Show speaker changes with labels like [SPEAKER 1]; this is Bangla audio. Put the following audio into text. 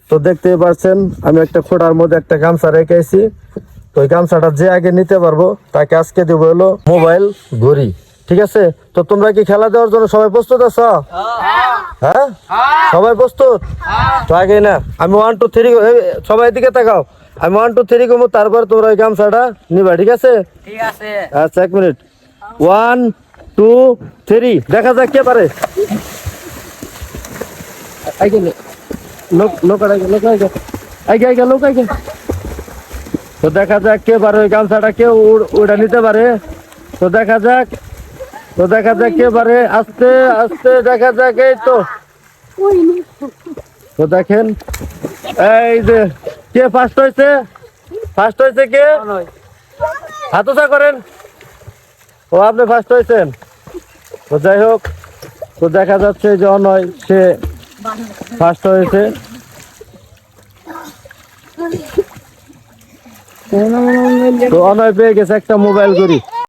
[SPEAKER 1] তো দেখতেই পাচ্ছেন আমি একটা খোঁড়ার মধ্যে একটা গামছা রেখেছি। তো ওই গামছাটা যে আগে নিতে পারবো তাকে আজকে দেবো হলো মোবাইল ঘড়ি। ঠিক আছে, তো তোমরা কি খেলা দেওয়ার জন্য সবাই প্রস্তুত আছো? হ্যাঁ, সবাই প্রস্তুত? তো আগে না আমি 1 2 3 সবাই দিকে তাকাও। আমি 1 2 3 কমু, তারপর তোমরা ওই গামছাটা নিবা। ঠিক আছে?
[SPEAKER 2] ঠিক আছে।
[SPEAKER 1] আচ্ছা 1 মিনিট। 1 2 3 দেখা যাক কে পারে। আইগে লোক লোক আইগে লোক আইগে আইগে আইগে লোক আইগে। তো দেখা যাক কে পারে ওই গামছাটা, কেউ ওটা নিতে পারে। তো দেখা যাক, তো দেখা যাক কে পারে। আস্তে আস্তে দেখা যাক। এই তো, তো দেখেন এই যে কে ফার্স্ট হয়েছে। ফার্স্ট হয়েছে কে? হাত উঁচা করেন। ও আপনি ফার্স্ট হয়েছেন। তো যাই হোক, তো দেখা যাচ্ছে যে অনয় সে ফার্স্ট হয়েছে। তো অনয় পেয়ে গেছে একটা মোবাইল ঘড়ি।